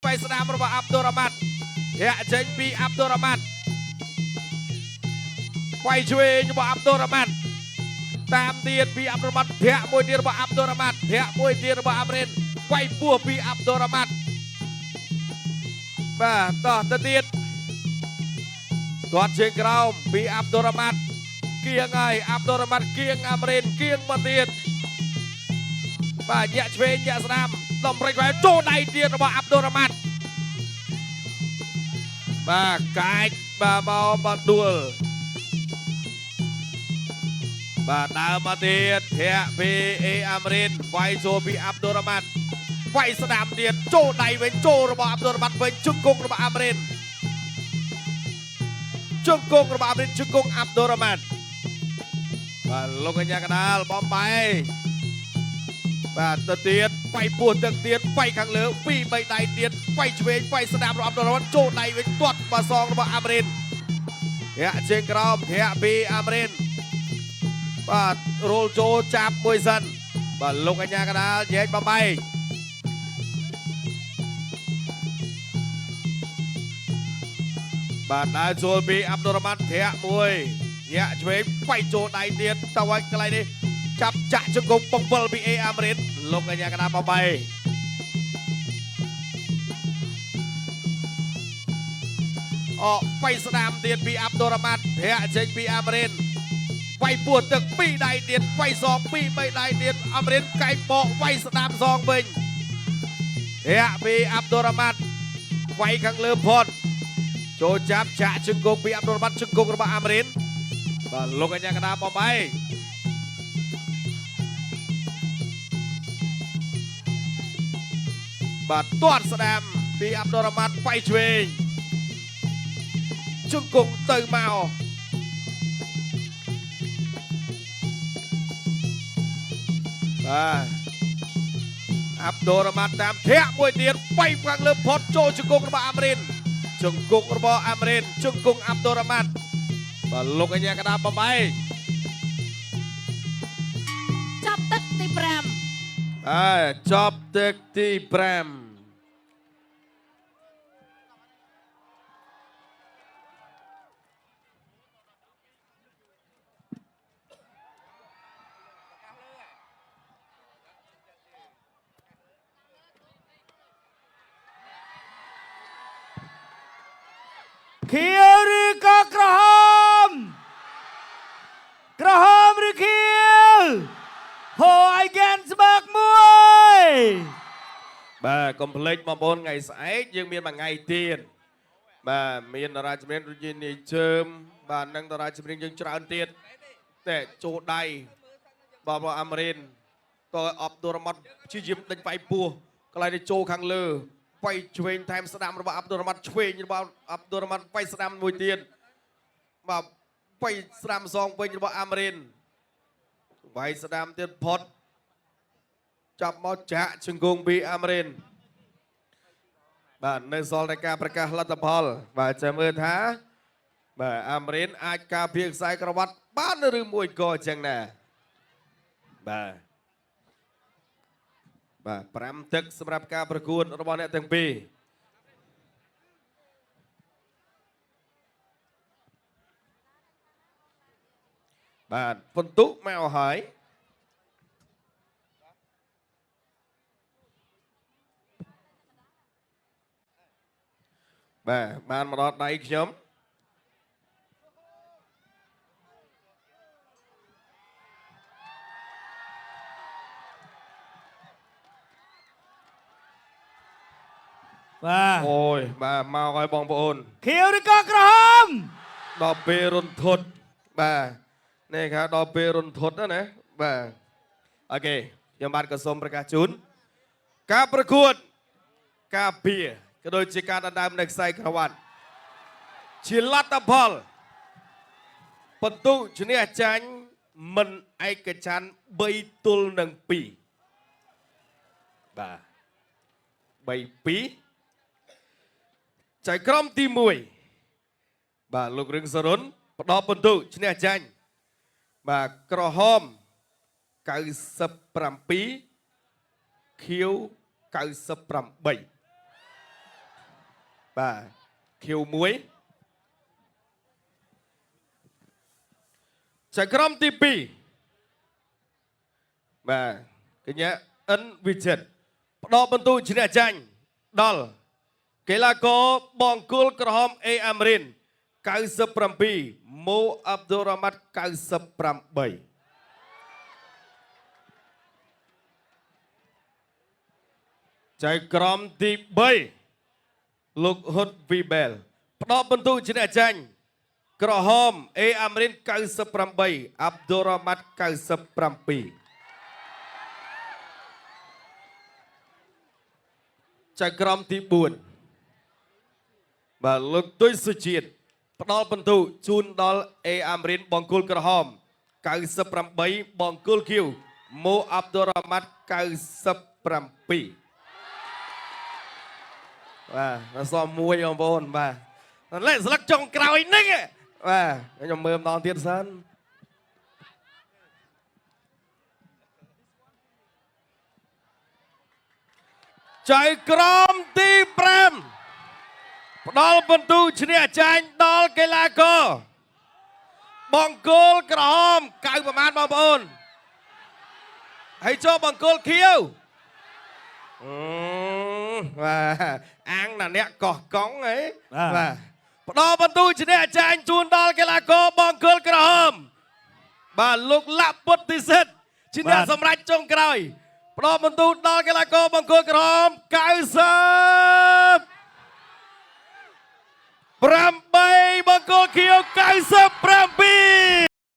វាយស្នាមរបស់អាប់ឌុលរ៉ាម៉ាត់ធាក់ចេញពីអាប់ឌុលរ៉ាម៉ាត់វាយឆ្វេងរបស់អាប់ឌុលរ៉ាម៉ាត់តាមទៀតពីអាប់ឌុលរ៉ាម៉ាត់ធាក់មួយទៀតរបស់អាប់ឌុលរ៉ាម៉ាត់ធាក់មួយទៀតរបស់អាមរិនវាយពោះពីអាប់ឌុលរ៉ាម៉ាត់បាទតោះទៅទៀតគាត់ជើងក្រោមពីអាប់ឌុលរ៉ាម៉ាត់គៀងហើយអាប់ឌុលរ៉ាម៉ាត់គៀងអាមរិនគៀងមកទៀតបាទញាក់ឆ្វេងញាក់ស្នាមដំរិចវាយចូលដៃទៀតរបស់អាប់ឌុលរ៉ាម៉ាត់បាទកាច់បាទមកបាត់ដួលបាទដើរមកទៀតធាក់ពីអេអាមរិនវាយចូលពីអាប់ឌុលរ៉ាម៉ាត់វាយស្នាមទៀតចូលដៃវិញចូលរបស់អាប់ឌុលរ៉ាម៉ាត់វិញជង្គង់របស់អាមរិនជង្គង់របស់អាមរិនជង្គង់អាប់ឌុលរ៉ាម៉ាត់បាទលោកកញ្ញាកដាលបំបែបាទទៅទៀតវាយពោះទឹកទៀតវាយខាងលើ2 3ដៃទៀតវាយឆ្វេងវាយស្នាមរបស់អាប់ឌុលរ៉ាម៉ាត់ចូលដៃវិញទាត់បាសងរបស់អាមរិនធាក់ជើងក្រោមធាក់ពីអាមរិនបាទរោលចូលចាប់មួយសិនបាទលោកកញ្ញាកដាលញែកបំបែបាទដើរចូលពីអាប់ឌុលរ៉ាម៉ាត់ធាក់មួយធាក់ឆ្វេងវាយចូលដៃទៀតទៅឲ្យកន្លែងនេះចាប់ចាក់ជង្គង់បង្វិលពីអេអាមរិនលោកកញ្ញាកដាលបំបែវាយស្នាមទៀតពីអាប់ឌុលរ៉ាម៉ាត់ធាក់ចេញពីអាមរិនវាយពោះទឹក2ដៃទៀតវាយសង2 3ដៃទៀតអាមរិនកែងបកវាយស្នាមសងវិញធាក់ពីអាប់ឌុលរ៉ាម៉ាត់វាយខាងលើផុតចូលចាប់ចាក់ជង្គង់ពីអាប់ឌុលរ៉ាម៉ាត់ជង្គង់របស់អាមរិនបាទលោកកញ្ញាកដាបំបែបាទទាត់ស្ដាមពីអាប់ឌុលរ៉ាម៉ាត់វាយឆ្វេងជង្គង់ទៅមកបាទអាប់ឌុលរ៉ាម៉ាត់តាមធាក់មួយទៀតវាយខាងលើផុតចូលជង្គង់របស់អាមរិនជង្គង់របស់អាមរិនជង្គង់អាប់ឌុលរ៉ាម៉ាត់បាទលោកកញ្ញាកដាបំបែចាប់ទឹកទី5ចប់ទឹកទី5ខៀវឬក៏ក្រហមក្រហមឬខៀវហូអីហ្គេនស្បើកមួយបាទកុំភ្លេចបងប្អូនថ្ងៃស្អែកយើងមានមួយថ្ងៃទៀតបាទមានតារាចម្រៀងដូចជានាយជើមបាទនិងតារាចម្រៀងយើងច្រើនទៀតតែចូលដៃបងប្អូនអាមរិនតើអាប់ឌុលរ៉ាម៉ាត់ព្យាយាមដេញវាយពោះកន្លែងនេះចូលខាងលើវាយឆ្វេងថែមស្ដាំរបស់អាប់ឌុលរ៉ាម៉ាត់ឆ្វេងរបស់អាប់ឌុលរ៉ាម៉ាត់វាយស្ដាំមួយទៀតបាទវាយស្ដាំសងវិញរបស់អាមរិនវាយស្ដាំទៀតផុតចាប់មកចាក់ជង្គង់ពីអាមរិនបាទនៅសល់តែការប្រកាសលទ្ធផលបាទចាំមើលថាបាទអាមរិនអាចការពារខ្សែក្រវ៉ាត់បានឬមួយក៏អញ្ចឹងណាបាទ5ទឹកសម្រាប់ការប្រកួតរបស់អ្នកទាំងពីរបាទពិន្ទុមកហើយបាទបានមកដល់ដៃខ្ញុំបាទអូយបាទមកហើយបងប្អូនខៀវឬក៏ក្រហមដល់ពេលរន្ធត់បាទនេះគេដល់ពេលរន្ធត់ណាបាទអូខេខ្ញុំបាទក៏សូមប្រកាសជូនការប្រកួតការពារក៏ដូចជាការដណ្ដើមនៅខ្សែក្រវ៉ាត់ជាលទ្ធផលបន្ទុឈ្នះចាញ់មិនឯកច្ឆន្ទ3ទល់នឹង2បាទ3-2ចៅក្រមទី1បាទលោករឹងសរុនផ្ដោតបន្ទុឈ្នះចាញ់បាទក្រហម97ខៀវ98 បាទខៀវមួយចៅក្រមទី2បាទកញ្ញាអិនវិចិត្រផ្ដល់បន្ទូឈ្នះចាញ់ដល់កីឡាករបង្គោលក្រហមអេអាមរិន97ម៉ូអាប់ឌុលរ៉ាម៉ាត់98ចៅក្រមទី3លោកហ៊ុតវីបែលផ្ដល់បន្ទូឈ្នះចាញ់ក្រហមអេអាមរិន98អាប់ឌុលរ៉ាម៉ាត់97ចៅក្រមទី4បាទលោកទុយសុជាតិផ្ដល់បន្ទូជូនដល់អេអាមរិនបង្គោលក្រហម98បង្គោលខៀវម៉ូអាប់ឌុលរ៉ាម៉ាត់97បាទអសមួយបងប្អូនបាទលេខស្លឹកចុងក្រោយហ្នឹងបាទខ្ញុំមើលម្ដងទៀតសិនចៅក្រមទី5ផ្ដល់បន្ទូឈ្នះចាញ់ដល់កីឡាករបង្គោលក្រហមកៅប្រមាណបងប្អូនហើយចូលបង្គោលខៀវបាទអាំងណាអ្នកកោះកង់ហីបាទផ្ដល់បន្ទូឈ្នះចាញ់ជូនដល់កីឡាករបង្គោលក្រហមបាទលោកលាក់ពុទ្ធិសិទ្ធជាអ្នកសម្រេចចុងក្រោយផ្ដល់បន្ទូដល់កីឡាករបង្គោលក្រហម90 8បង្គោលខៀវ97